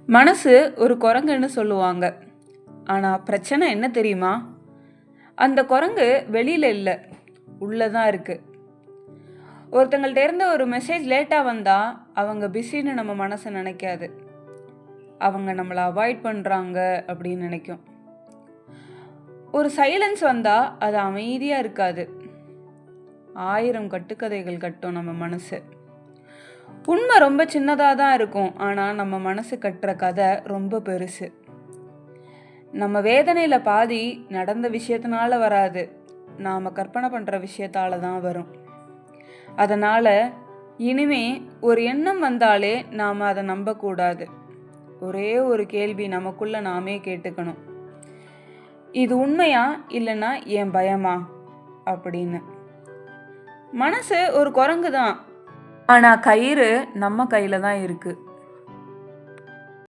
மனசு ஒரு குரங்குன்னு சொல்லுவாங்க. ஆனா பிரச்சனை என்ன தெரியுமா? அந்த குரங்கு வெளியில இல்ல, உள்ள தான் இருக்கு. ஒருத்தங்கள்ட்ட இருந்து ஒரு மெசேஜ் லேட்டா வந்தா, அவங்க பிஸின்னு நம்ம மனசு நினைக்காது. அவங்க நம்மள அவாய்ட் பண்றாங்க அப்படின்னு நினைக்கும். ஒரு சைலன்ஸ் வந்தா அது அமைதியா இருக்காது. 1000 கட்டுக்கதைகள் கட்டும் நம்ம மனசு. உண்மை ரொம்ப சின்னதா தான் இருக்கும். ஆனா நம்ம மனசு கட்டுற கதை ரொம்ப பெருசு. நம்ம வேதனையில பாதி நடந்த விஷயத்தினால வராது. நாம கற்பனை பண்ற விஷயத்தால தான் வரும். அதனால இனிமே ஒரு எண்ணம் வந்தாலே நாம அதை நம்பக்கூடாது. ஒரே ஒரு கேள்வி நமக்குள்ள நாமே கேட்டுக்கணும். இது உண்மையா இல்லைன்னா என் பயமா அப்படின்னு. மனசு ஒரு குரங்கு தான். ஆனா கயிறு நம்ம கையில தான் இருக்கு.